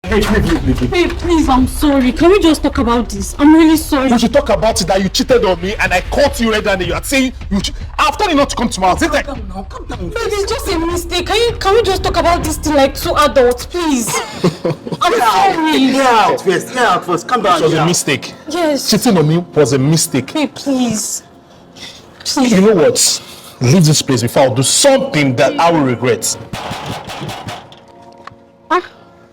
Hey, leave. Babe, please, I'm sorry. Can we just talk about this? I'm really sorry. We should talk about it that you cheated on me and I caught you red-handed. You are saying I've told you not to come to my house. Calm down now, calm down. Babe, it's just a mistake. Can we just talk about this thing like two adults, please? I'm sorry. Yeah, out first. Calm down. It was a mistake. Yes. Cheating on me was a mistake. Babe, please. You know what? Leave this place before I'll do something that I will regret.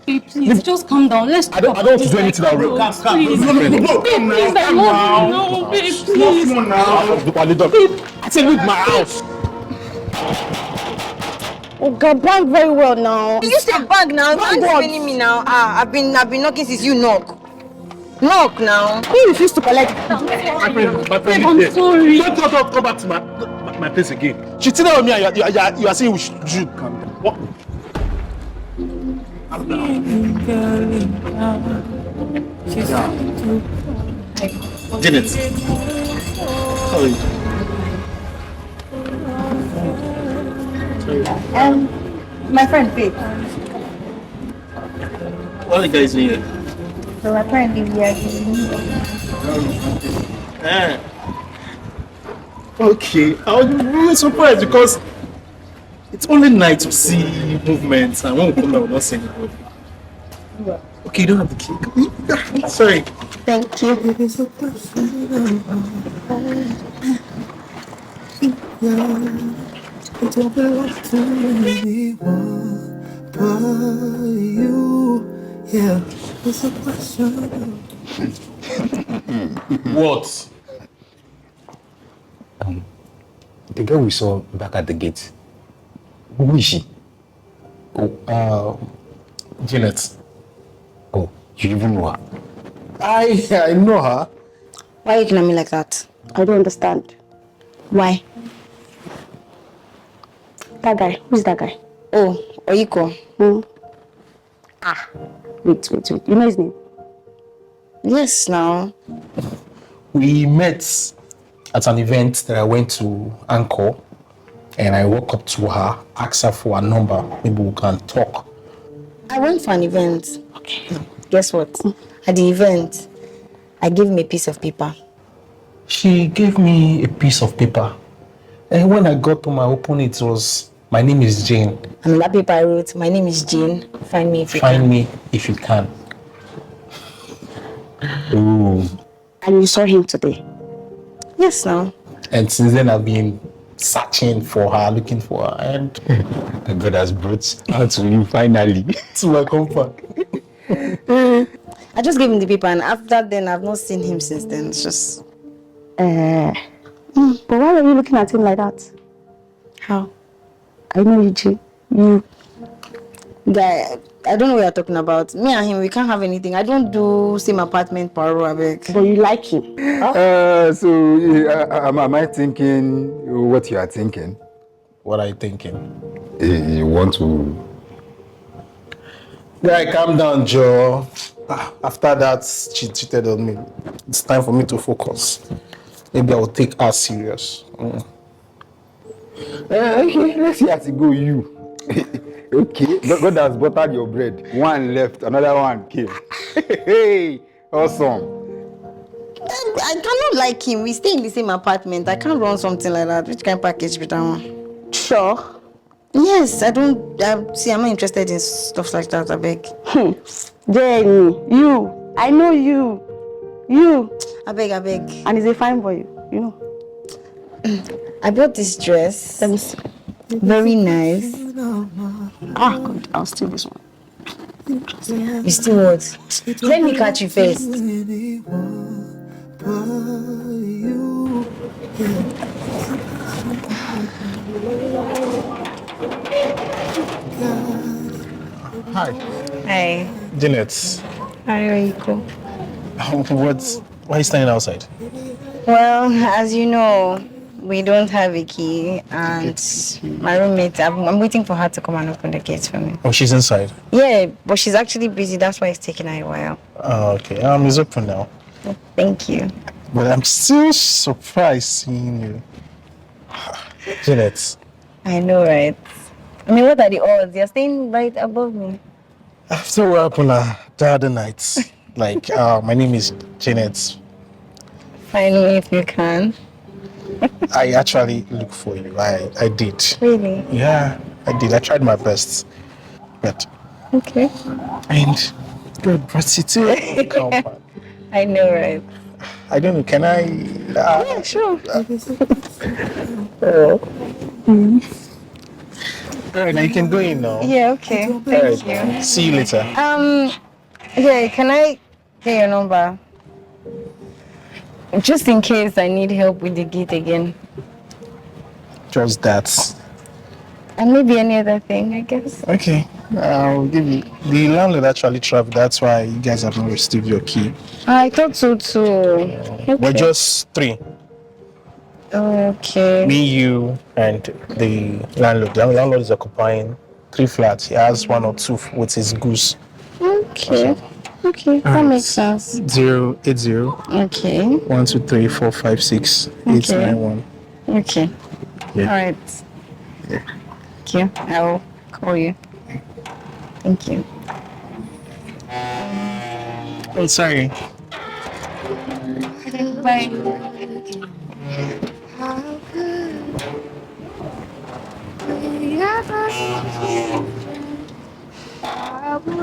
Babe, please, just calm down. Let's I don't want to do anything that will regret. Please. No. Babe, please, I love you. No, babe, please. I said leave my house. Oh God, bag very well now. You said bag now. You're explaining me now. I've been knocking since you knock. Knock now. You refuse to collect. My friend, I'm sorry. Don't come back to my place again. She cheated on me and you are saying we should come down. What? Janet. How are you? My friend, babe. What are you guys doing here? So apparently we are Okay, I was really surprised because it's only nice to see movements and when we come down we're not seeing anybody. Okay, you don't have the key. Sorry. Thank you. What? The girl we saw back at the gate. Who is she? Janet. Oh, you even know her? I know her. Why are you looking at me like that? I don't understand. Why? That guy. Who's that guy? Oh, Oyiko. Wait. You know his name? Yes, now. We met at an event that I went to Anchor, and I walked up to her, asked her for a number. Maybe we can talk. I went for an event. Okay. Guess what? At the event, I gave him a piece of paper. She gave me a piece of paper, and when I got home, I opened it. It was, "My name is Jane. And on that paper I wrote, "My name is Jane. Find me if you Find can." me if you can." Ooh. And you saw him today? Yes, now. And since then, I've been searching for her, looking for her, and God has brought her to you finally. to my comfort. I just gave him the paper and after then I've not seen him since then. It's just... But why are you looking at him like that? How? I know you, Jay. You. Guy, I don't know what you're talking about. Me and him, we can't have anything. I don't do same apartment, paro, I beg. But you like him. Am I thinking what you are thinking? What are you thinking? You want to... Guy, calm down, Joe. After that, she cheated on me. It's time for me to focus. Maybe I will take her serious. Okay, let's see as it go you. Okay, God has buttered your bread. One left, another one came. Hey, awesome. I cannot like him. We stay in the same apartment. I can't run something like that. Which kind of package with that one? Sure. Yes, I'm not interested in stuff like that, I beg. Jenny, you. I know you. You. I beg. And he's a fine boy, you know. I bought this dress. Let me see. Very nice. God, I'll steal this one. You still what? Let me catch you first. Hi. Hi. Janet. Hi, Oyiko. Why are you standing outside? Well, as you know, we don't have a key, and my roommate, I'm waiting for her to come and open the gate for me. Oh, she's inside. Yeah, but she's actually busy. That's why it's taking her a while. Oh, okay. It's open now. Thank you. But I'm still surprised seeing you. Janet. I know, right? I mean, what are the odds? You're staying right above me. After what happened the other night, like, my name is Janet. Finally, if you can. I actually looked for you. I did. Really? Yeah, I did. I tried my best. But, Okay. and good prostitute. Come on. I know, right? I don't know. Can I? Yeah, sure. All right, now you can go in now. Yeah, okay. All Thank right. you. See you later. Yeah, can I get your number? Just in case I need help with the gate again. Just that. And maybe any other thing, I guess. Okay. I'll give you. The landlord actually traveled. That's why you guys have not received your key. I thought so too. We're Okay. just three. Okay. Me, you, and the landlord. The landlord is occupying 3 flats. He has 1 or 2 with his goose. Okay. Okay, that makes sense. 080 Okay. 1 2 3 4 5 6 8 Okay. 9 1. Okay. Yeah. All right. Yeah. Thank you. I'll call you. Thank you. Oh, sorry. Bye. How could we ever be friends? I would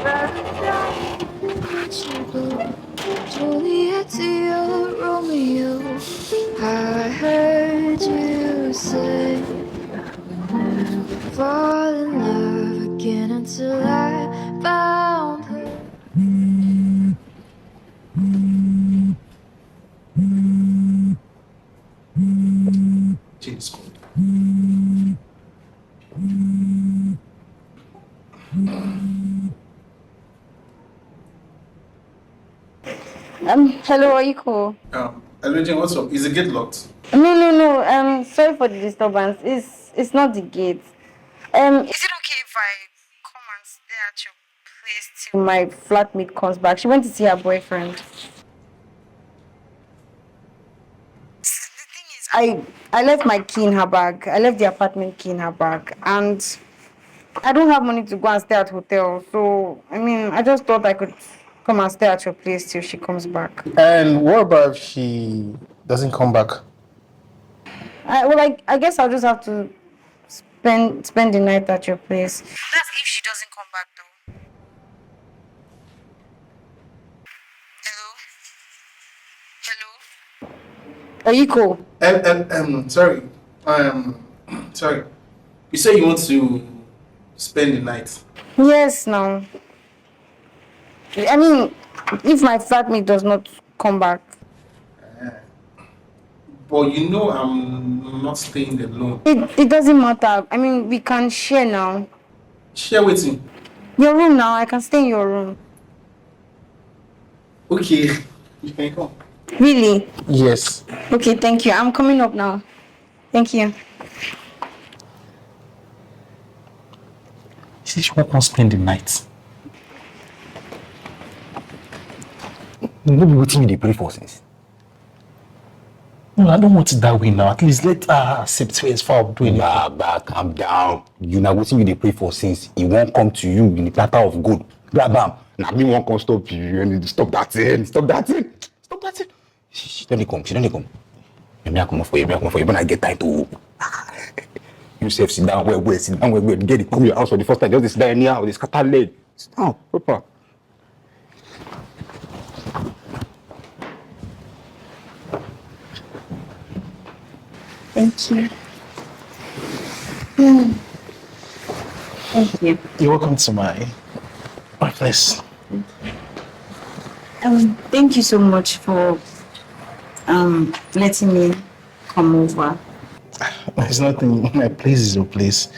rather die than let you go. Juliet to your Romeo. I heard you say fall in love again until I found her. James called. Hello, Oyiko. Eluchie, what's up? Is the gate locked? No. Sorry for the disturbance. It's not the gate. Is it okay if I come and stay at your place till my flatmate comes back? She went to see her boyfriend. The thing is, I left my key in her bag. I left the apartment key in her bag, and I don't have money to go and stay at hotel. So I mean, I just thought I could come and stay at your place till she comes back. And what about if she doesn't come back? I guess I'll just have to spend the night at your place. That's if she doesn't come back though. Hello? Oyiko. Sorry. Sorry. You say you want to spend the night. Yes, now. I mean, if my flatmate does not come back. But you know I'm not staying alone. It doesn't matter. I mean, we can share now. Share with me. Your room now. I can stay in your room. Okay. You can come. Really? Yes. Okay, thank you. I'm coming up now. Thank you. She won't come spend the night. No be wetin you dey pray for since. No, I don't want it that way now. At least let her accept first for doing it. Baba, calm down. You na wetin you dey pray for since he won't come to you in the platter of gold. Grab am. Na me wan come stop you and stop that thing. Stop that thing. Stop that thing. She don't dey come. She don't dey come. Me I come for you. Me I come for you. When I get time to. You sef sit down well. Sit down well. Get it. Come your house for the first time. Just dey sit down anyhow. Dey scatter leg. Sit down. Proper. Thank you. Thank you. You're welcome to my place. Thank you so much for letting me come over. There's nothing. My place is your place.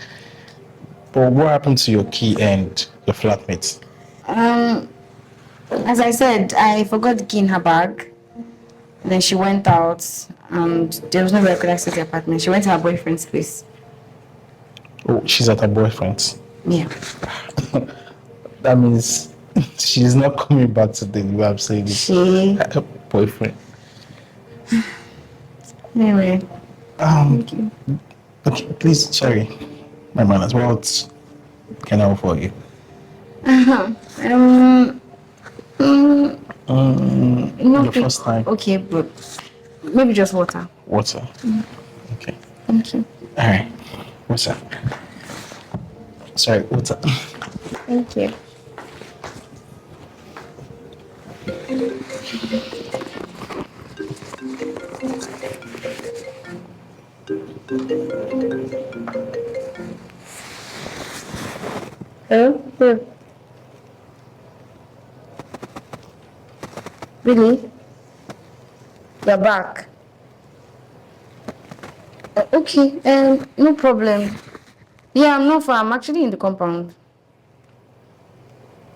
But what happened to your key and your flatmate? As I said, I forgot the key in her bag. Then she went out, and there was no way I could access the apartment. She went to her boyfriend's place. Oh, she's at her boyfriend's. Yeah. That means she's not coming back today. You have said it. She. Her boyfriend. Anyway. Thank you. Okay, please, sorry. My manners. What can I offer you? Uh-huh. No, The first time. okay, but maybe just water. Water. Okay. Thank you. All right. Water. Sorry, water. Thank you. Oh. Really? You're back. Okay, no problem. Yeah, I'm not far. I'm actually in the compound.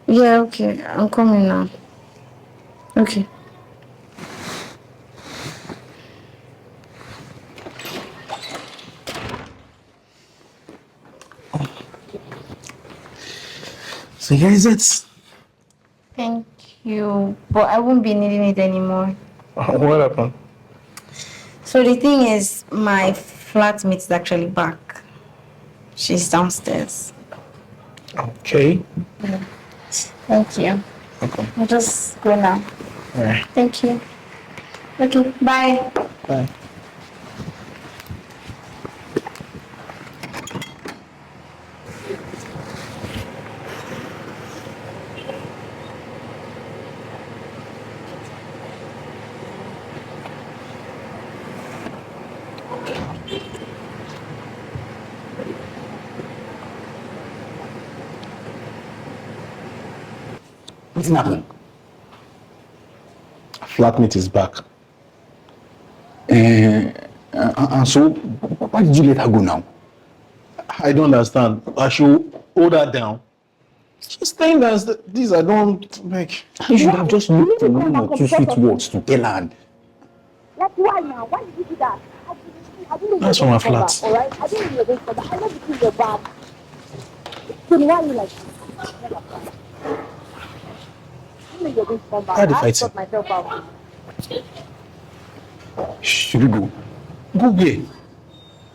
Yeah, okay. I'm coming now. Okay. So here is it. Thank you. But I won't be needing it anymore. What happened? So the thing is, my flatmate is actually back. She's downstairs. Okay. Thank you. Okay. I'll just go now. All right. Thank you. Okay, bye. Bye. What's happening? Flatmate is back. And so, why did you let her go now? I don't understand. I should hold her down. She's saying that these I don't make. You should have just looked for one or two sweet words to tell her. Like, why now? Why did you do that? I didn't know That's you were from my going to come flat. back, alright? I didn't know you were going to come back. I know you your bag. So why are you like this? I didn't know you were going to come back. Why are they I had to fighting? sort myself out. Should we go? Go away.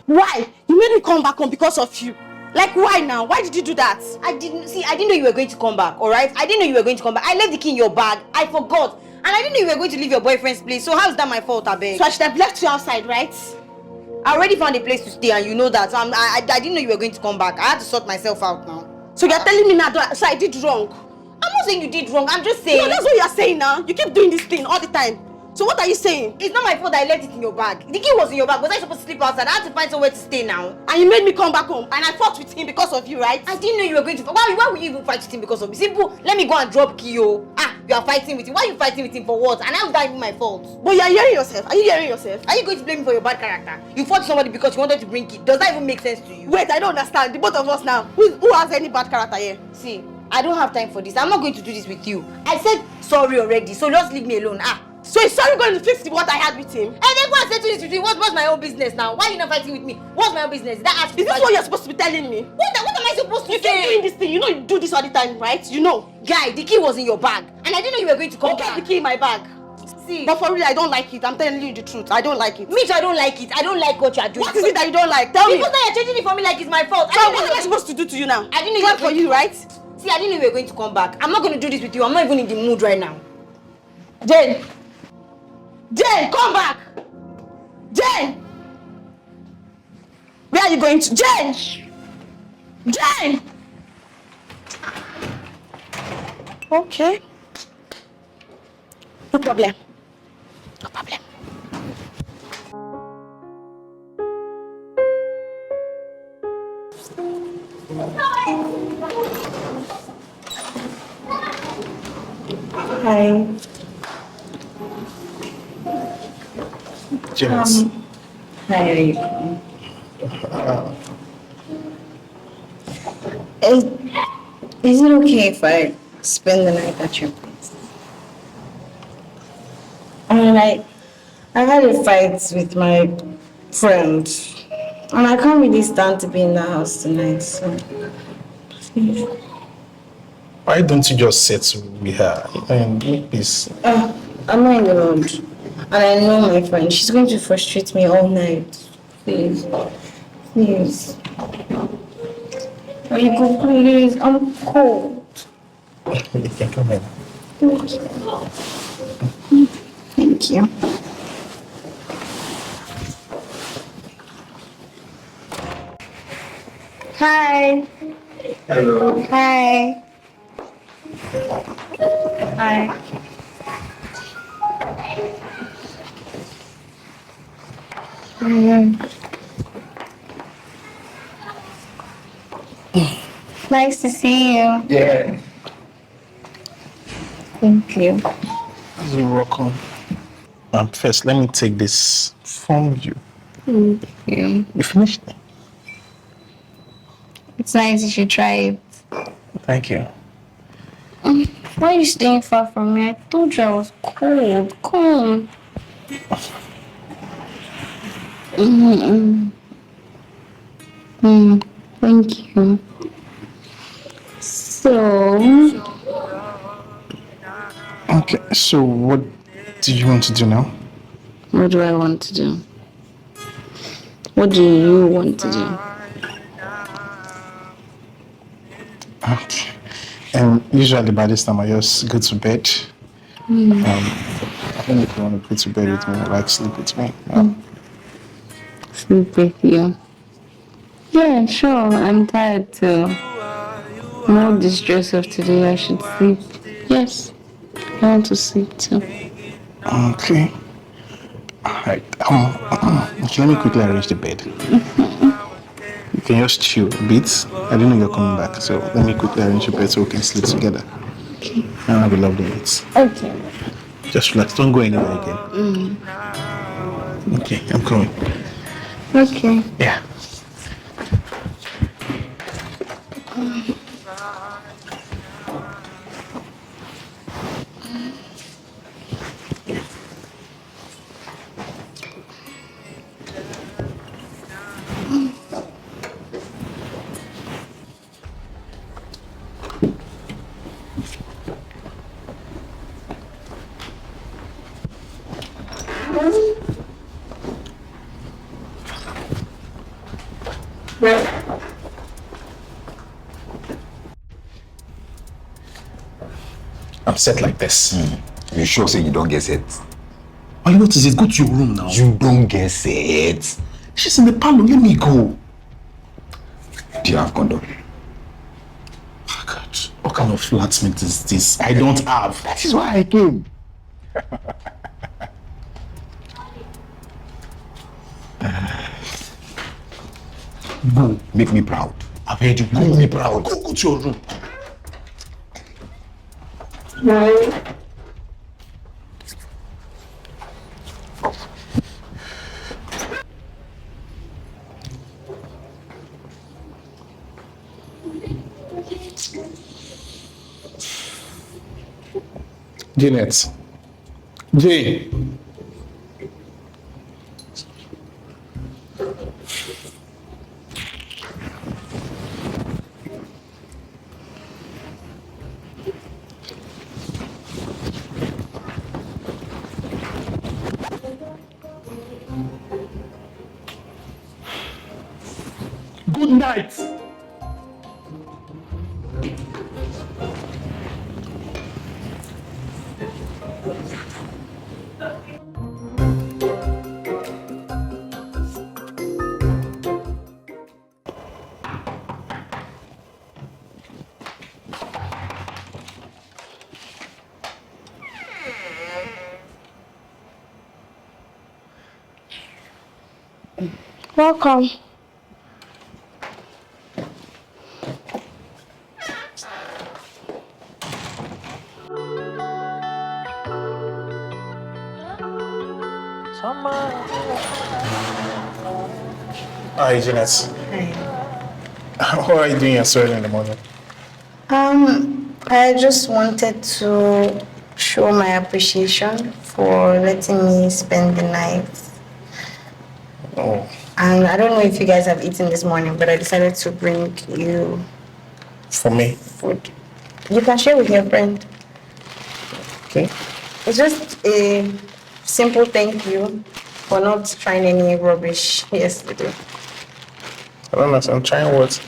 Why? You made me come back home because of you. Like, why now? Why did you do that? I didn't know you were going to come back, alright? I didn't know you were going to come back. I left the key in your bag. I forgot. And I didn't know you were going to leave your boyfriend's place. So how is that my fault, I beg? So I should have left you outside, right? I already found a place to stay and you know that. I didn't know you were going to come back. I had to sort myself out now. So you're telling me now that so I did wrong? I'm not saying you did wrong. I'm just saying. No, that's what you're saying now. You keep doing this thing all the time. So what are you saying? It's not my fault that I left it in your bag. The key was in your bag. Was I supposed to sleep outside? I had to find somewhere to stay now. And you made me come back home and I fought with him because of you, right? I didn't know you were going to. Why would you even fight with him because of me? Simple. Let me go and drop key, yo. You are fighting with him. Why are you fighting with him for what? And how is that even my fault? But you're hearing yourself. Are you hearing yourself? Are you going to blame me for your bad character? You fought somebody because you wanted to bring key. Does that even make sense to you? Wait, I don't understand. The both of us now. Who has any bad character here? See, I don't have time for this. I'm not going to do this with you. I said sorry already, so just leave me alone. So is sorry going to fix what I had with him? And then go and settle this with you. What's my own business now? Why are you not fighting with me? What's my own business? Is that Is this what you're supposed to be telling me? What am I supposed to You say? keep doing this thing. You know you do this all the time, right? You know. Guy, the key was in your bag. And I didn't know you were going to come Who kept back. the key in my bag? See. But for real, I don't like it. I'm telling you the truth. I don't like it. Mitch, I don't like it. I don't like what you are doing. What is it that you don't like? Tell me. Because now you're changing it for me like it's my fault. So what am I supposed to do to you now? I didn't know Clap for you, right? See, I didn't know you were going to come back. I'm not going to do this with you. I'm not even in the mood right now. Jane! Jane, come back! Jane! Where are you going to? Jane! Jane! Okay. No problem. No problem. Hi. Yes. Hi. Is it okay if I spend the night at your place? I mean, I had a fight with my friend, and I can't really stand to be in the house tonight, so please. Why don't you just settle with her and make peace? I'm not in the mood, and I know my friend. She's going to frustrate me all night. Please, please. Oyiko, please. I'm cold. You can come in. Thank you. Hi. Hello. Hi. Hi. Nice to see you. Yeah. Thank you. You're welcome. First, let me take this from you. Thank you. You finished? It's nice you should try it. Thank you. Why are you staying far from me? I told you I was cold. Come. Thank you. So, Okay, so what do you want to do now? what do I want to do? What do you want to do? Okay. Usually by this time I just go to bed. I think if you want to go to bed with me, like sleep with me. Sleep with you. Yeah, sure. I'm tired too. More the stress of today. I should sleep. Yes, I want to sleep too. Okay. Alright. Okay, let me quickly arrange the bed. You can just chill a bit. I didn't know you're coming back, so let me quickly arrange the bed so we can sleep together. Okay. And have a lovely night. Okay. Just relax. Don't go anywhere again. Okay, I'm coming. Okay. Yeah. I'm set like this. You sure say you don't get set? Why, what is it? Go to your room now. You don't get set. She's in the parlor. Let me go. Do you have condom? Oh, God. What kind of flatmate is this? I don't have. That is why I came. Go. Make me proud. I've heard you. Make me proud. Go to your room. Janet. Jay. Good night. Welcome. Hi, Janet. What are you doing so early in the morning? I just wanted to show my appreciation for letting me spend the night. Oh, And I don't know if you guys have eaten this morning, but I decided to bring you for me. food. You can share with your friend. Okay. It's just a simple thank you for not trying any rubbish yesterday. I don't know. So I'm trying what?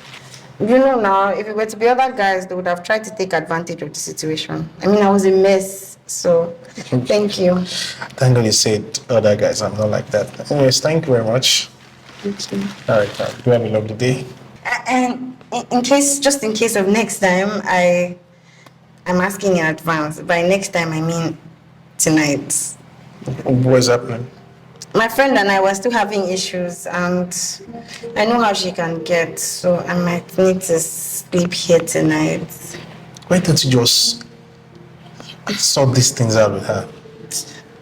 You know now, if it were to be other guys, they would have tried to take advantage of the situation. I mean, I was a mess, so thank you. Thank God you said other guys. I'm not like that. Anyways, thank you very much. Thank you. All right, you have a lovely day. And just in case of next time, I'm asking in advance. By next time, I mean tonight. What's happening? My friend and I were still having issues, and I know how she can get, so I might need to sleep here tonight. Why don't you just sort these things out with her?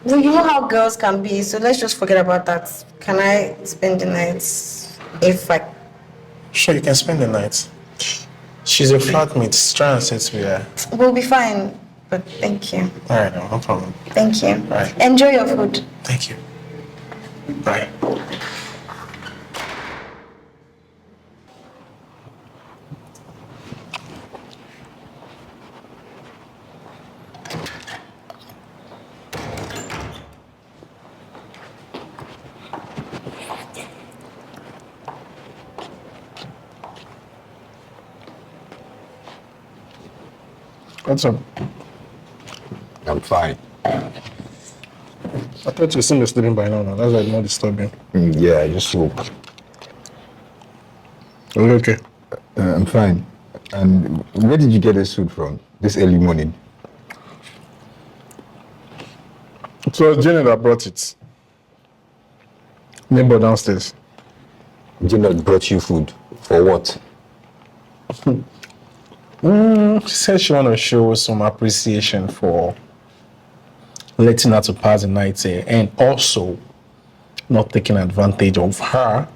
Well, you know how girls can be, so let's just forget about that. Can I spend the night if I... Sure, you can spend the night. She's a flatmate. Try and sit with her. We'll be fine, but thank you. All right, no problem. Thank you. Right. Enjoy your food. Thank you. Bye. What's up? I'm fine. I thought you were still sleeping by now. That's why I'm not disturbing. Yeah, I just woke. Are you okay? I'm fine. And where did you get this food from this early morning? It was Jenny that brought it. Neighbor downstairs. Jenna brought you food. For what? She said she want to show some appreciation for letting her to pass the night here and also not taking advantage of her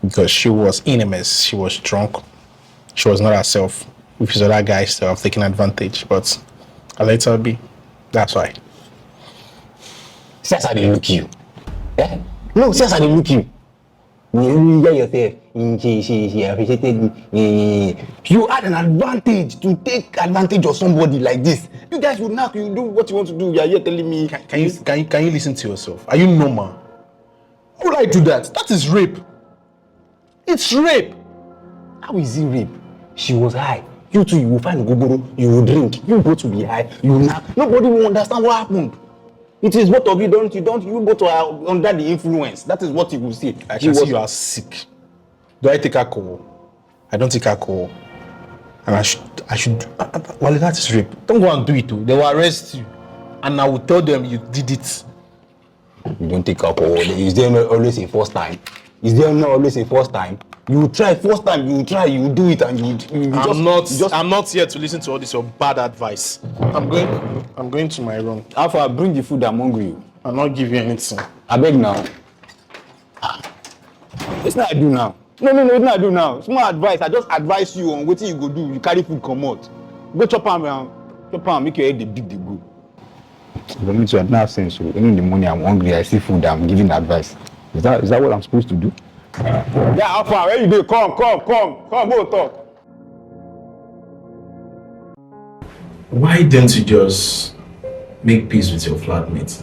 because she was in a mess. She was drunk. She was not herself. If it's other guys to have taken advantage, but I let her be. That's why. See as I dey look you. Eh? No, see as I dey look you. You hear yourself. She appreciated me. You had an advantage to take advantage of somebody like this. You guys would knock, you do what you want to do. You are here telling me. Can you listen to yourself? Are you normal? Why would I do that? That is rape. It's rape. How is it rape? She was high. You too, you will find gogoro, you will drink. You both will be high, you will knock. Nobody will understand what happened. It is both of you, you both are under the influence. That is what you will see. I can see you are sick. Do I take alcohol? I don't take alcohol. And I should, well, that is rape. Don't go and do it too. They will arrest you. And I will tell them you did it. You don't take alcohol. Is there not always a first time? Is there not always a first time? You will try, first time you will try, you will do it and I'm not here to listen to all this your bad advice. I'm going to my room. After bring the food, I'm hungry. I'll not give you anything. I beg now. It's not I do now. No, it's not I do now. Small advice. I just advise you on what you go do. You carry food, come out. Go chop am, make your head the big go. For me to have sense. So in the morning I'm hungry, I see food, I'm giving advice. Is that what I'm supposed to do? Yeah, Alpha, where you go? Come, go talk. Why don't you just make peace with your flatmate?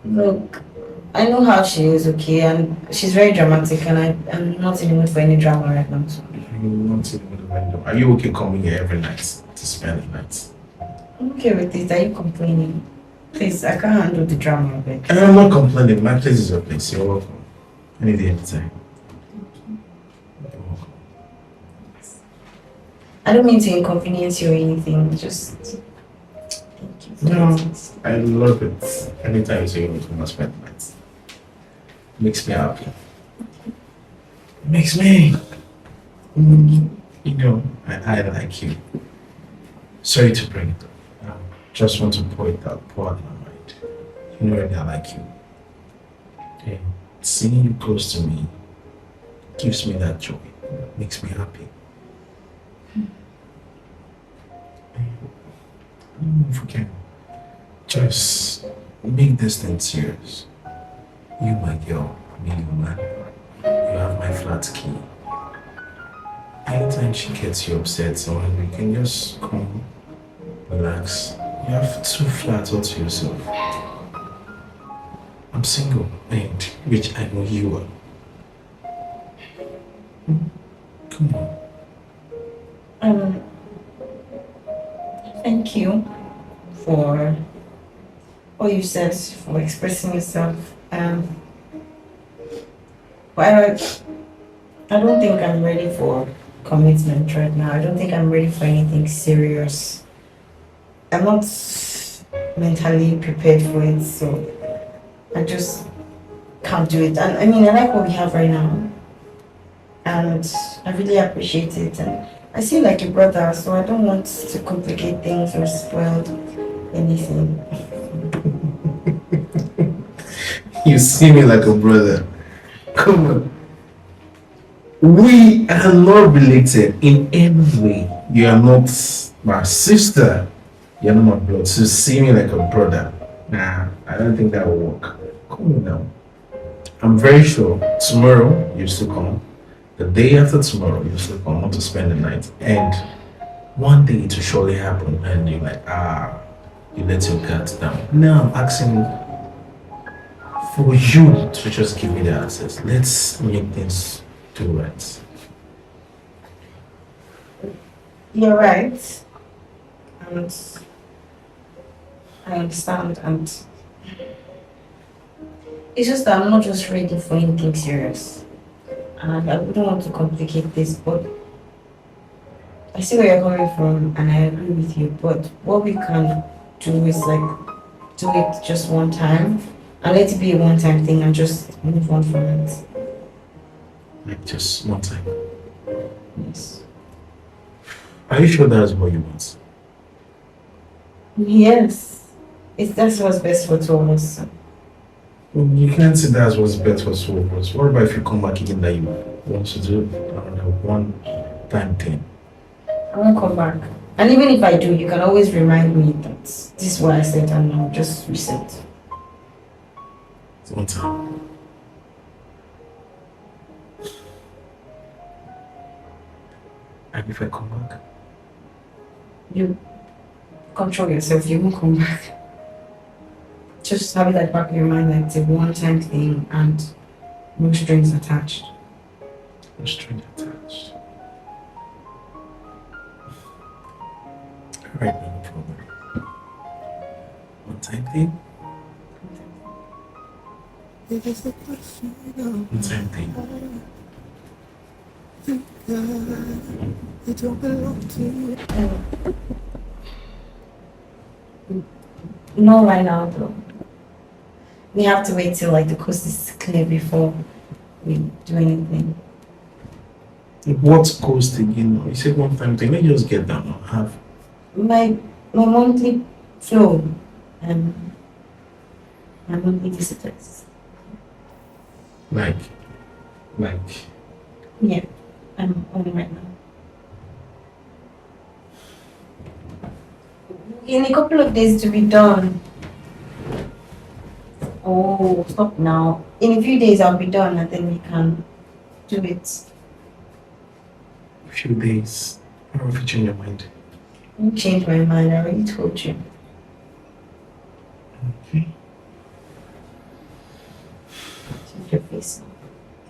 Look, I know how she is, okay, and she's very dramatic, and I'm not in the mood for any drama right now. So. Are you okay coming here every night to spend the night? I'm okay with it. Are you complaining? Please, I can't handle the drama of it. I'm not complaining. My place is your place. You're welcome. Any day, anytime. You're welcome. I don't mean to inconvenience you or anything. Just thank you. No, I love it. Anytime you say you want to come and spend the night, makes me happy. Makes me, I like you. Sorry to bring it up. Just want to pour out my mind. You know that I like you. Okay. Seeing you close to me gives me that joy. Makes me happy. I don't know if we can just make this thing serious. You, my girl, me, you, man. You have my flat key. Anytime she gets you upset, so you can just come, relax. You have 2 flats all to yourself. I'm single, and which I know you are. Come on. for what you said, for expressing yourself. But I don't think I'm ready for commitment right now. I don't think I'm ready for anything serious. I'm not mentally prepared for it, so I just can't do it. And I mean, I like what we have right now, and I really appreciate it. And I see you like a brother, so I don't want to complicate things or spoil anything. You see me like a brother. Come on. We are not related in any way. You are not my sister. You are not my blood. So see me like a brother. Nah, I don't think that will work. Come on now. I'm very sure tomorrow you still come. The day after tomorrow you still come. Want to spend the night. And one day it will surely happen. And you're like, you let your guards down. Now I'm asking for you to just give me the access. Let's make things do right. You're right, and I understand, and it's just that I'm not just ready for anything serious, and I wouldn't want to complicate this, but I see where you're coming from, and I agree with you, but what we can do is like do it just one time, and let it be a one-time thing, and just move on from it. Like just one time. Yes. Are you sure that's what you want? Yes. That's what's best for two of us. Well, you can't say that's what's best for two of us. What about if you come back again that you want to do another one time thing? I won't come back. And even if I do, you can always remind me that this is what I said and I'll just reset. One time. And if I come back? You control yourself, you won't come back. Just have it at the back of your mind that it's a one-time thing and no strings attached. No string attached. Alright, no problem. One time thing? One time thing. No, right now though. We have to wait till like the coast is clear before we do anything. What cost again? You said one time thing. Let me just get down. I'll have My monthly flow and my monthly visitors. like Yeah, I'm on right now. In a couple of days to be done. Oh, stop now. In a few days I'll be done and then we can do it. a few days. Or if you change your mind. You changed my mind, I already told you. Okay. Change your face.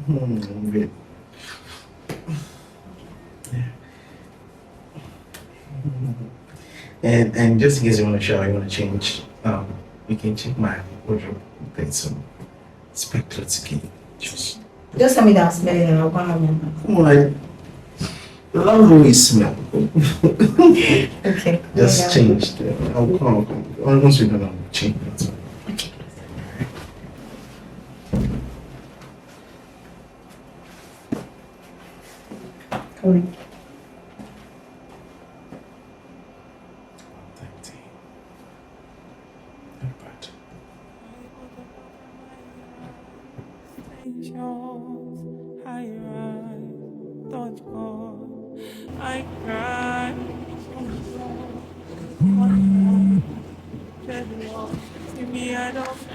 Good. Yeah. And just in case you want to shower, you want to change, you can check my wardrobe. There's some spec clothes again. Just tell me that I'm smelling and I'll go and have my mind. come on. I love the way you smell. Okay. Just yeah. change. I'll come. Once you're done, I'll change. That's all. Okay. Come on. Not bad. I cry.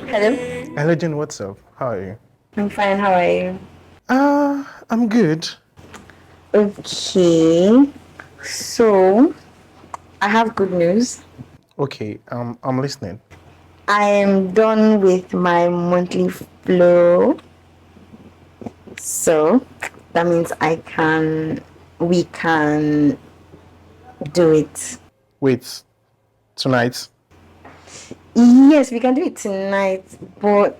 Hello? Hello, Jen, what's up? How are you? I'm fine, how are you? I'm good. Okay. So, I have good news. Okay, I'm listening. I am done with my monthly flow. So, that means we can do it. Wait, tonight? Yes, we can do it tonight, but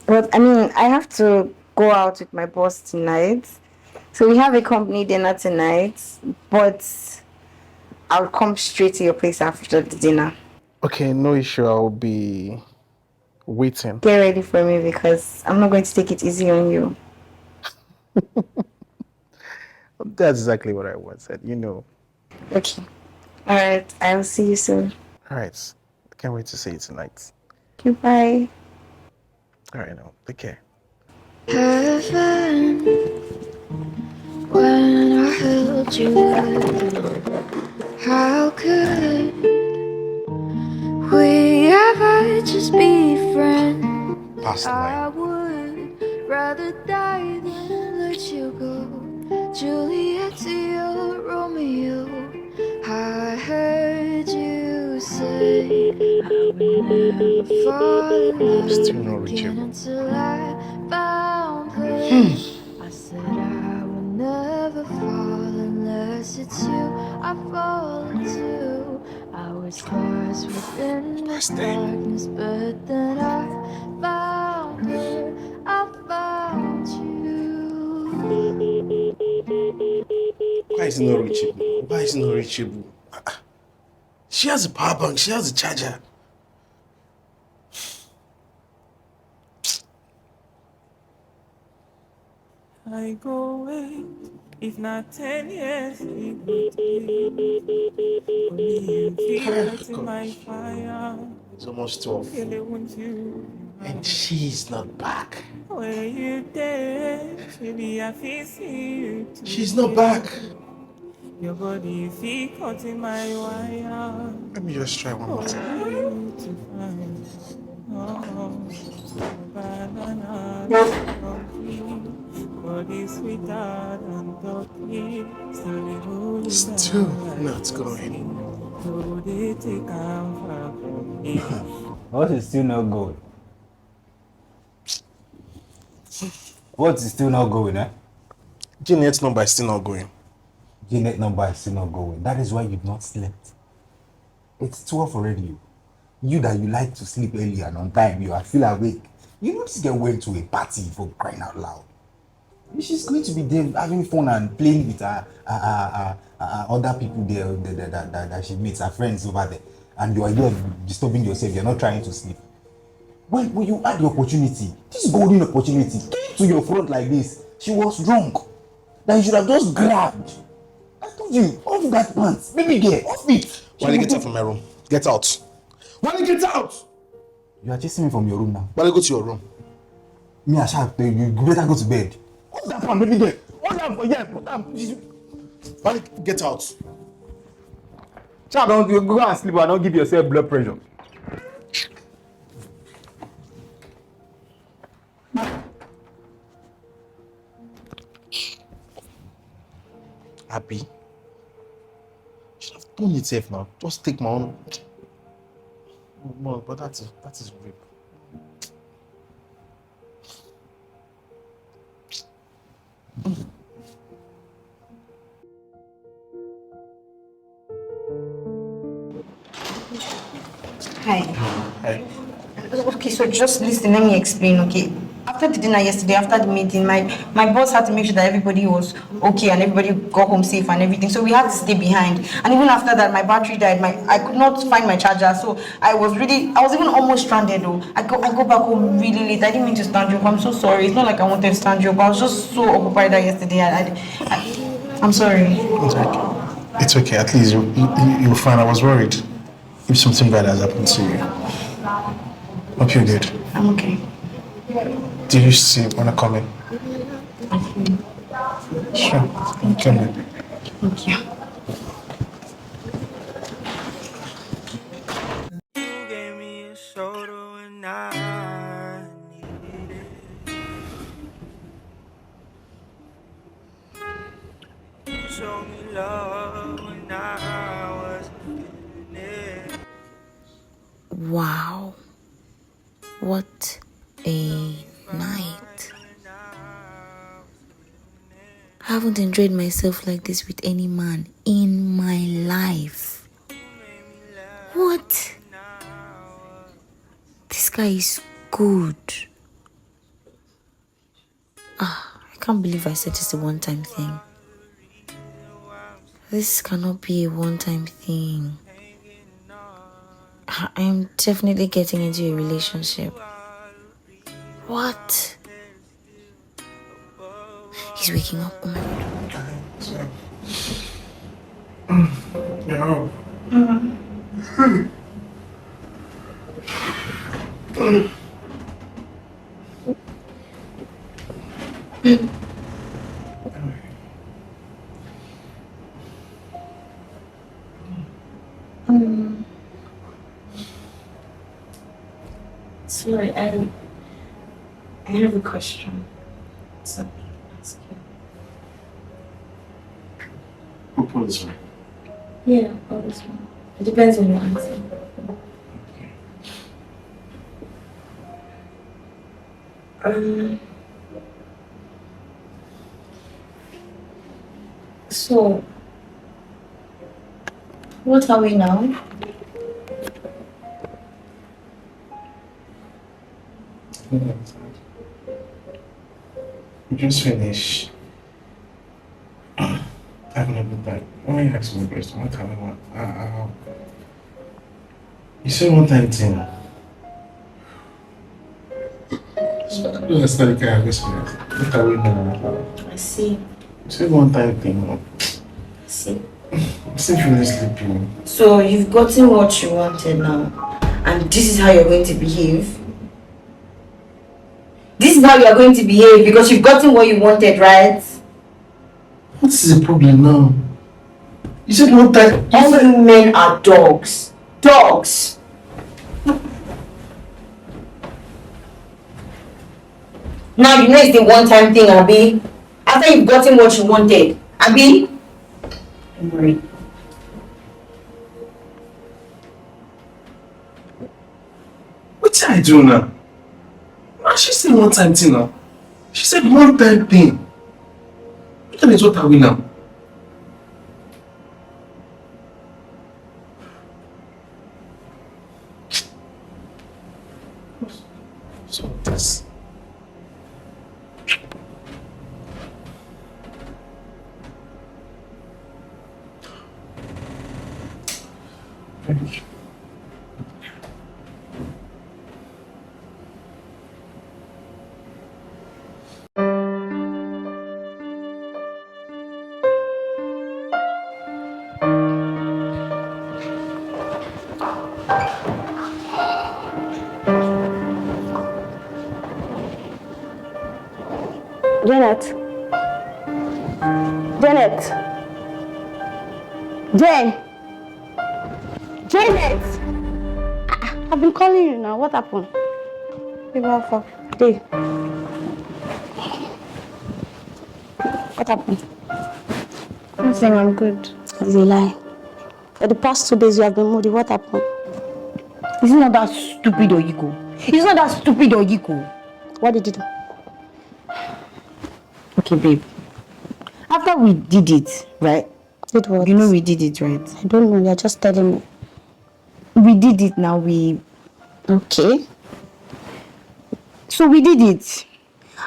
I mean, I have to go out with my boss tonight. So we have a company dinner tonight, but I'll come straight to your place after the dinner. Okay, no issue. I'll be waiting. Get ready for me because I'm not going to take it easy on you. That's exactly what I wanted, you know. Okay. All right. I'll see you soon. All right. Can't wait to see you tonight. Goodbye. All right, now. Take care. Heaven, when I held you, how could we ever just be friends? Pass the I line. would rather die than let you go. Juliet to your Romeo. I heard you say I would never fall in Still not love again reachable. until I found her. I said I would never fall unless it's you I fall into. I was lost within the darkness, but then I found her. I found you. Why is it not reachable? Why is it not reachable? She has a power bank. She has a charger. I go away. If not 10 years, it would be. Only in secret in my fire. It's almost 12. Really want you. And she's not back. Where you there? Maybe I feel see you too. She's not back. Your body feel caught in my wire. Let me just try one more time. For you to find. Banana, body sweeter than turkey. Still not going. What is still not going? What is still not going, eh? Jeanette's number is still not going. Jeanette's number is still not going. That is why you've not slept. It's 12 already. You that you like to sleep early and on time, you are still awake. You know this girl went to a party for crying out loud. She's going to be there having fun and playing with other people there that she meets, her friends over there. And you are here disturbing yourself, you're not trying to sleep. When you had the opportunity, this golden opportunity, came to your front like this, she was drunk. That you should have just grabbed. I told you, off that pants, baby girl, off it. Wale, get out from my room. Get out. Wale, get out! You are chasing me from your room now. Wale, go to your room. Me, I shall tell you, you better go to bed. What's that one, baby girl? What's that for? Yeah, put that. Wale, get out. Child, don't you go and sleep and don't give yourself blood pressure. Happy? Should have done it safe now. Just take my own. No, but that is rape. Hi. Hey. Okay, so just listen, let me explain, okay? After the dinner yesterday, after the meeting, my boss had to make sure that everybody was okay and everybody got home safe and everything. So we had to stay behind. And even after that, my battery died. I could not find my charger. So I was even almost stranded though. I go back home really late. I didn't mean to stand you up. I'm so sorry. It's not like I wanted to stand you up. I was just so occupied that yesterday. I'm sorry. It's okay. At least you're fine. I was worried if something bad has happened to you. Hope you're good. I'm okay. Do you see when I come in? Sure. Come in. Thank you. You gave me a shoulder when I needed it. You showed me love when I was feeling it. Wow. What a night. I haven't enjoyed myself like this with any man in my life. What? guy is good. I can't believe I said it's a one-time thing. This cannot be a one-time thing. I am definitely getting into a relationship. What? He's waking up. Oh my God. Sorry, I have a question. So, ask you. Propose one. Yeah, always one. It depends on your answer. So, what are we now? We just finished having a good time. Why are you asking me a question? What time I want? You said one time thing. So I don't understand the kind of question. What are we now? I see. You said one time thing. I see. I'm still feeling sleepy. So you've gotten what you wanted now, and this is how you're going to behave? This is how you're going to behave because you've gotten what you wanted, right? What is the problem now? You said one time. All you men are dogs. Dogs! Now you know it's the one-time thing, Abi. After you've gotten what you wanted, Abi. Don't worry. What did I do now? She said one time thing now. She said one time thing. What are we now? So this. Janet! I've been calling you now. What happened? Hey. What happened? Nothing, I'm good. It's a lie. For the past 2 days you have been moody. What happened? It's not that stupid Oyiko. It's not that stupid Oyiko. What did you do? Okay, babe. After we did it, right? Did what? You know we did it, right? I don't know. You're just telling me. We did it now. Okay. So we did it.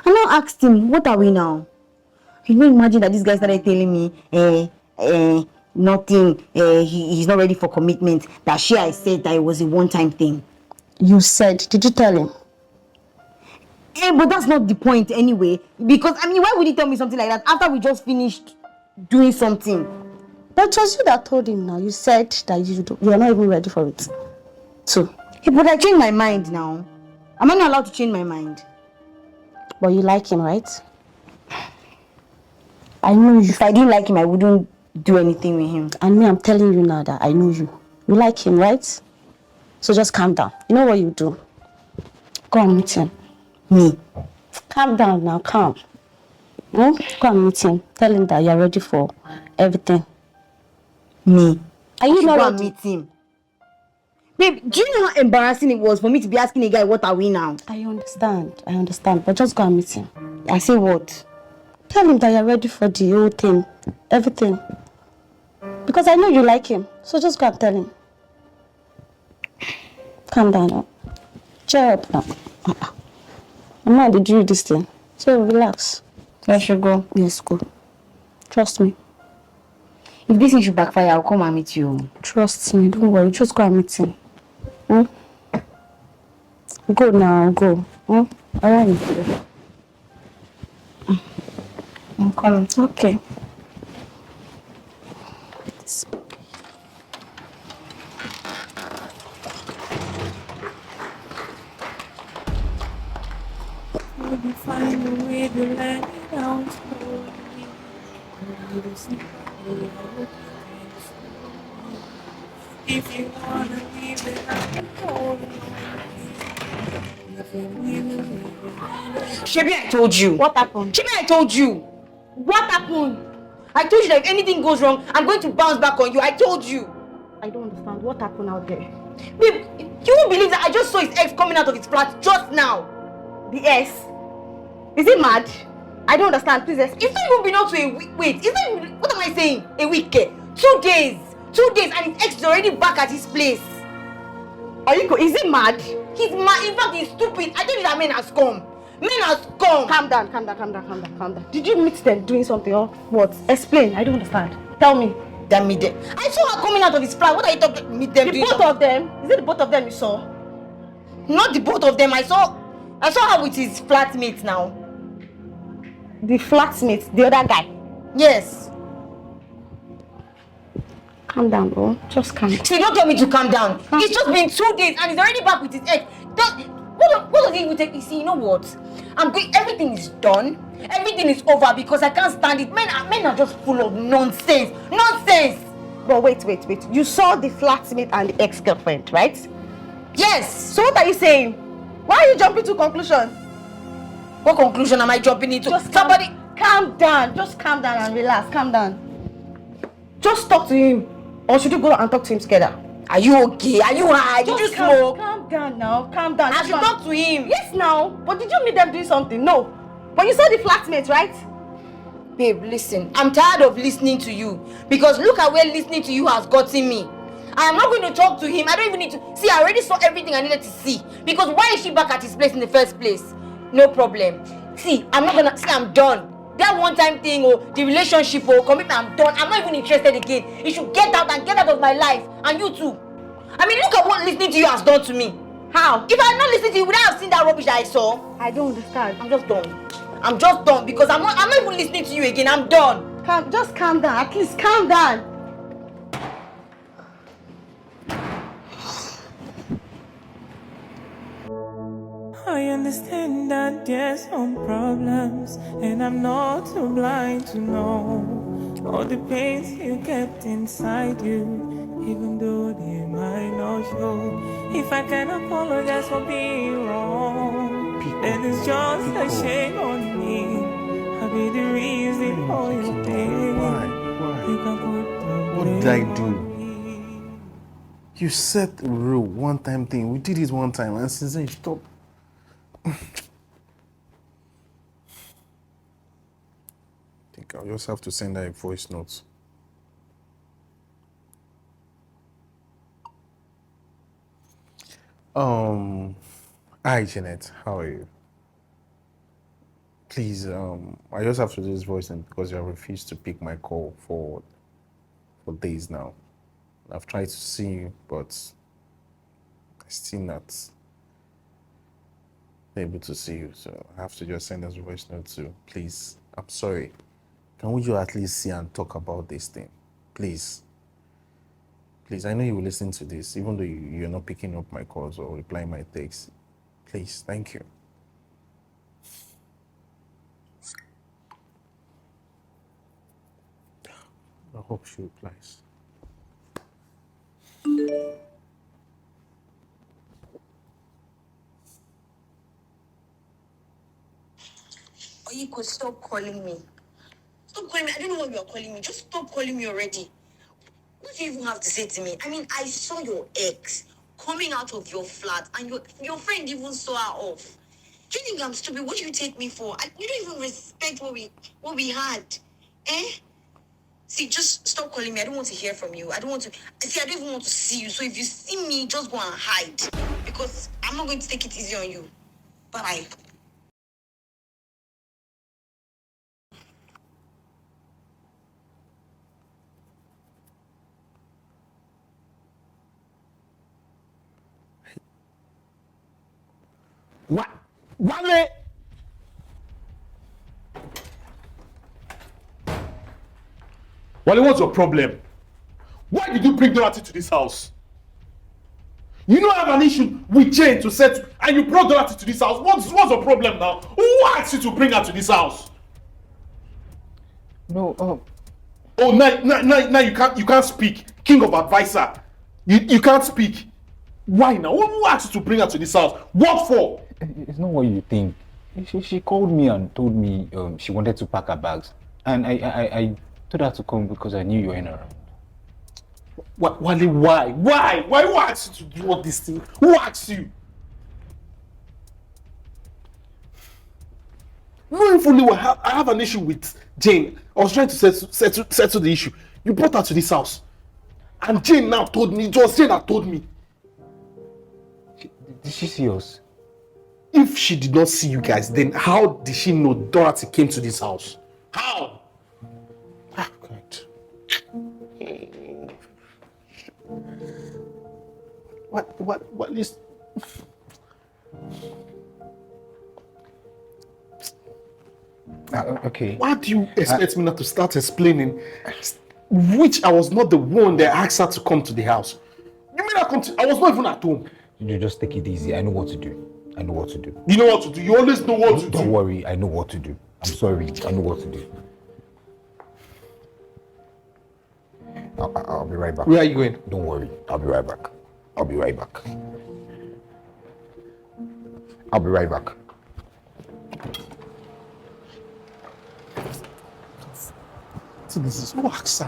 I now asked him, what are we now? You know, imagine that this guy started telling me, nothing, he's not ready for commitment. That I said that it was a one-time thing. You said, did you tell him? But that's not the point anyway. Because, I mean, why would he tell me something like that after we just finished doing something? But it was you that told him now. You said that you are not even ready for it. So, But I changed my mind now. Am I not allowed to change my mind? but you like him, right? I know if I didn't like him, I wouldn't do anything with him. And me, I'm telling you now that I know you. You like him, right? So just calm down. You know what you do? Go and meet him. Me? Calm down now, calm. Go and meet him. Tell him that you're ready for everything. Me? Are you not Go ready? and meet him. Babe, do you know how embarrassing it was for me to be asking a guy, what are we now? I understand. But just go and meet him. I say what? Tell him that you're ready for the whole thing. Everything. Because I know you like him. So just go and tell him. Calm down now. Cheer up now. Mama, did you do this thing? So relax. I should go. Yes, go. Trust me. If this thing should backfire, I'll come and meet you. Trust me. Don't worry. Just go and meet him. Go now. Go. Alright. I'm coming. Okay. Maybe find a way to let it out slowly. A little sleep, I hope you can slowly. If you wanna leave, then I can hold on. Shebi, I told you. What happened? Shebi, I told you. What happened? I told you that if anything goes wrong, I'm going to bounce back on you. I told you. I don't understand. What happened out there? Babe, you won't believe that I just saw his ex coming out of his flat just now. The S? Is he mad? I don't understand. Please explain. It's not even been out to a week. Wait, is that even, what am I saying? A week? 2 days. 2 days and his ex is already back at his place. Oyiko, is he mad? He's mad. In fact, he's stupid. I told you that men has come. Men has come. Calm down. Did you meet them doing something or what? Explain. I don't understand. Tell me. Damn me. I saw her coming out of his flat. What are you talking? Meet them. The both of them? Is it the both of them you saw? Not the both of them. I saw her with his flatmate now. The flatmate, the other guy. Yes. Calm down, bro. Just calm down. See, don't tell me to calm down. It's just been 2 days and he's already back with his ex. What does he even take? You see, you know what? I'm going. Everything is done. Everything is over because I can't stand it. Men are just full of nonsense. Nonsense. But wait. You saw the flatmate and the ex-girlfriend, right? Yes. So what are you saying? Why are you jumping to conclusions? What conclusion am I jumping into? Just Somebody. Calm down. Just calm down and relax. Calm down. Just talk to him. Or should you go and talk to him together? Are you okay? Are you high? Did you smoke? Calm down now. Calm down. I should talk to him. Yes, now. But did you meet them doing something? No. But you saw the flatmate, right? Babe, listen. I'm tired of listening to you. Because look at where listening to you has gotten me. I am not going to talk to him. I don't even need to. See, I already saw everything I needed to see. Because why is she back at his place in the first place? No problem. See, I'm not going to. See, I'm done. That one-time thing or the relationship or commitment, I'm done. I'm not even interested again. You should get out and get out of my life. And you too. I mean, look at what listening to you has done to me. How? If I had not listened to you, would I have seen that rubbish that I saw? I don't understand. I'm just done because I'm not even listening to you again. I'm done. Just calm down. At least calm down. I understand that there's some problems, and I'm not too blind to know all the pains you kept inside you, even though they might not show. If I can apologize for being wrong, then it's just a shame on me. I'll be the reason for your pain. Why? You can put the What did I do? blame on me. You set the rule, one-time thing. We did it one time, and since then you stopped. I think I'll just have to send her a voice note. Hi Jeanette, how are you? Please, I just have to do this voice note because you have refused to pick my call for days now. I've tried to see you, but I'm still not able to see you, so I have to just send us a voice note too. Please, I'm sorry. Can you at least see and talk about this thing? Please. Please, I know you will listen to this, even though you're not picking up my calls or replying my texts. Please, thank you. I hope she replies. Oyiko, stop calling me. Stop calling me. I don't know why you are calling me. Just stop calling me already. What do you even have to say to me? I mean, I saw your ex coming out of your flat and your friend even saw her off. Do you think I'm stupid? What do you take me for? You don't even respect what we had. Eh? See, just stop calling me. I don't want to hear from you. I don't even want to see you. So if you see me, just go and hide. Because because I'm not going to take it easy on you. Bye. What? Wale! Wale, what's your problem? Why did you bring Dorothy to this house? You know I have an issue with Jane to settle, and you brought Dorothy to this house. What's your problem now? Who asked you to bring her to this house? No, Oh, now you can't speak. King of advisor. You can't speak. Why now? Who asked you to bring her to this house? What for? it's not what you think. She called me and told me she wanted to pack her bags. And I told her to come because I knew you were in around. Wale, why? Why? Who asked you to do all this thing? Who asked you? Knowing fully well, I have an issue with Jane. I was trying to settle the issue. You brought her to this house. And Jane now told me, it was Jane that told me. Did she see us? If she did not see you guys, then how did she know Dorothy came to this house? How? Ah, God. What is... Okay. Why do you expect me not to start explaining? Which I was not the one that asked her to come to the house. You mean I was not even at home. You just take it easy. I know what to do. You know what to do. You always know what to do. Don't worry. I know what to do. I'm sorry. I know what to do. I'll be right back. Where are you going? Don't worry. I'll be right back. I'll be right back. I'll be right back. So this is wax.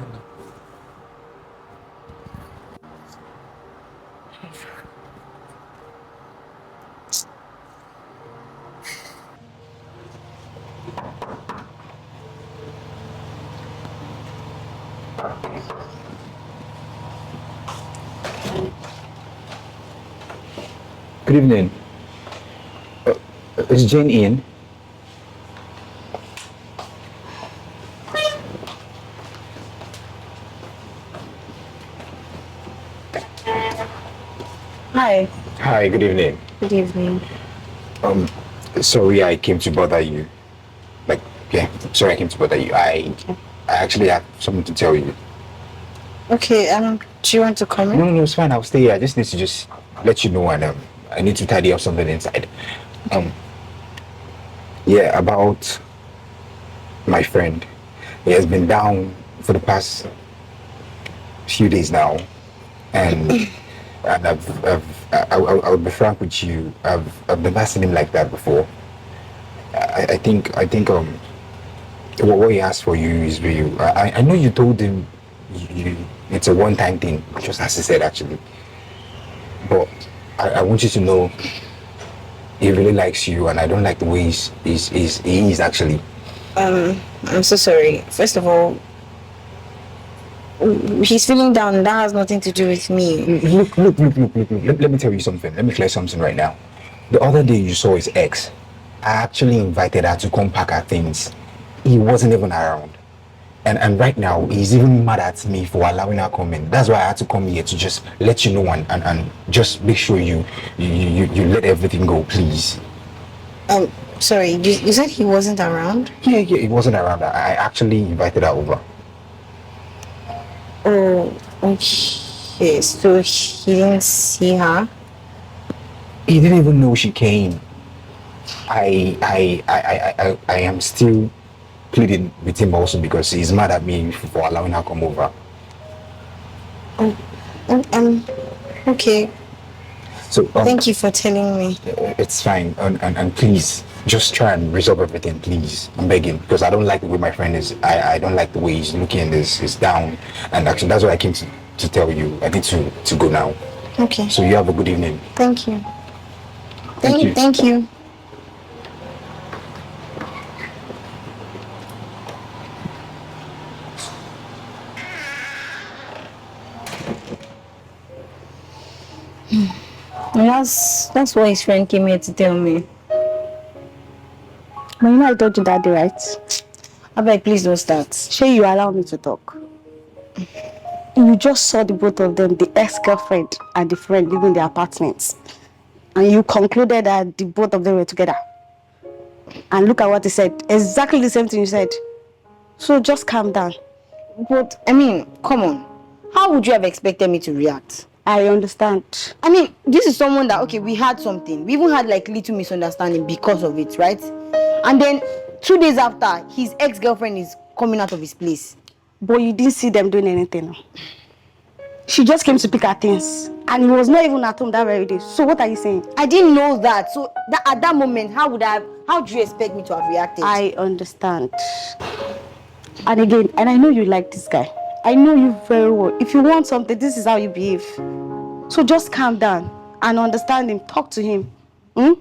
Good evening. Is Jane in? Hi. Hi, good evening. Good evening. Sorry I came to bother you. Sorry I came to bother you. I actually have something to tell you. Okay, do you want to come in? No, it's fine. I'll stay here. I just need to let you know, and I need to tidy up something inside. Yeah, about my friend. He has been down for the past few days now, and I'll be frank with you. I've never seen him like that before. I think what he asked for you is real. I know you told him it's a one-time thing, just as he said actually. But I want you to know he really likes you, and I don't like the way he is actually. I'm so sorry. First of all, he's feeling down. That has nothing to do with me. Look. Let me tell you something. Let me clear something right now. The other day you saw his ex. I actually invited her to come pack her things. He wasn't even around. And right now, he's even mad at me for allowing her come in. That's why I had to come here to just let you know and just make sure you let everything go, please. Sorry, you said he wasn't around? Yeah, he wasn't around. I actually invited her over. Oh, okay. So he didn't see her? He didn't even know she came. I am still pleading with him also because he's mad at me for allowing her come over. Okay. So thank you for telling me. It's fine, and please just try and resolve everything, please. I'm begging, because I don't like the way my friend is. I don't like the way he's looking. He's down, and actually that's what I came to tell you. I need to go now. Okay. So you have a good evening. Thank you. Thank you. Thank you. And that's what his friend came here to tell me. But you know I told you that day, right? I beg, please don't start. Shay, you allow me to talk. You just saw the both of them, the ex-girlfriend and the friend leaving the apartments. And you concluded that the both of them were together. And look at what he said. Exactly the same thing you said. So just calm down. But, I mean, come on. How would you have expected me to react? I understand. I mean, this is someone that, okay, we had something. We even had like little misunderstanding because of it, right? And then 2 days after, his ex-girlfriend is coming out of his place. But you didn't see them doing anything. She just came to pick her things. And he was not even at home that very day. So what are you saying? I didn't know that. So at that moment, how do you expect me to have reacted? I understand. And again, and I know you like this guy. I know you very well. If you want something, this is how you behave. So just calm down and understand him. Talk to him. And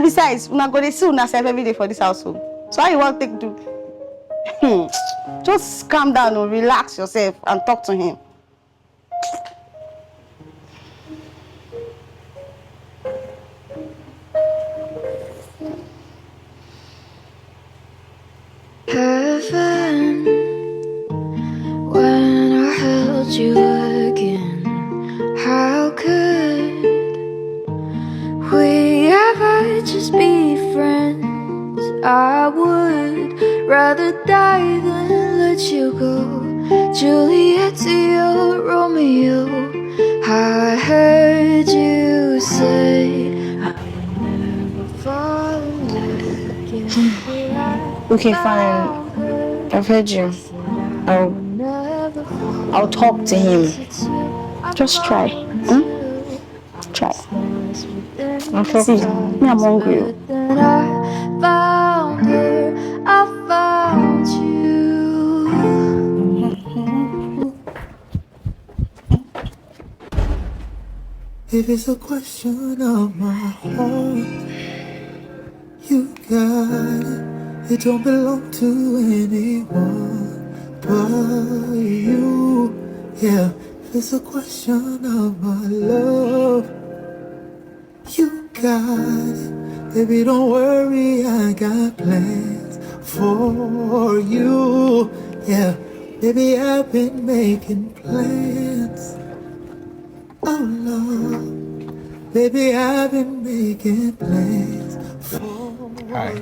besides, we're not going to see yourself every day for this household. So how you want to do? Just calm down and relax yourself and talk to him. Heaven, when I held you again, how could we ever just be friends? I would rather die than let you go. Juliet to your Romeo, I heard you say I would never fall in love again. Okay, fine. I've heard you. I'll talk to him. Just try. Try. I'll talk to him. Me, I'm hungry. I found her, I found you. If it's a question of my heart, you got it. It don't belong to anyone but you. Yeah, if it's a question of my love, you got it. Baby, don't worry, I got plans for you. Yeah, baby, I've been making plans. Oh Lord, baby, I've been making plans for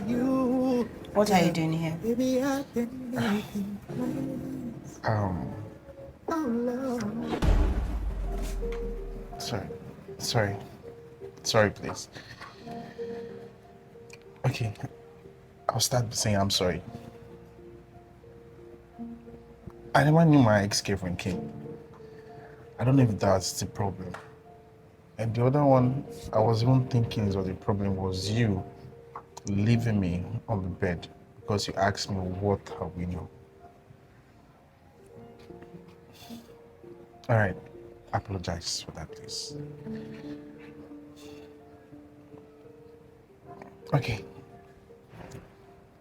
you. What are you doing here? Baby, I've been making plans. Oh Lord. Sorry, please. Okay, I'll start by saying I'm sorry. I never knew my ex-girlfriend came. I don't know if that's the problem. And the other one, I was even thinking is what the problem was you leaving me on the bed because you asked me what have we know. All right, apologize for that, please. Okay,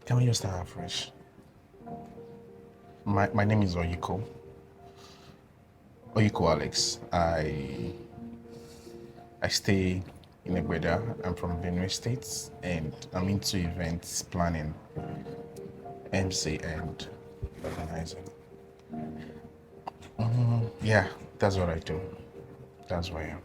can we just start afresh? My name is Oyiko. Oyiko Alex. I stay in Egbeda. I'm from Benue State, and I'm into events planning, MC, and organizing. Yeah, that's what I do. That's who I am.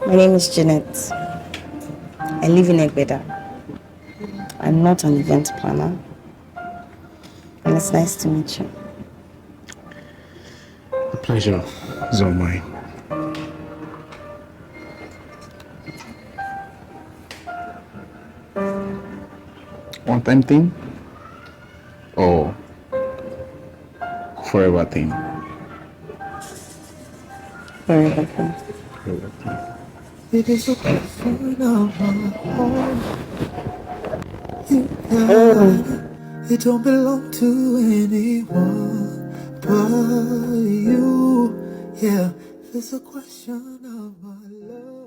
My name is Janet. I live in Egbeda. I'm not an event planner. And it's nice to meet you. The pleasure is all mine. One-time thing or forever thing? Forever thing. Forever thing. It is a question of my heart. You got it. It don't belong to anyone But you, yeah, there's a question of my love.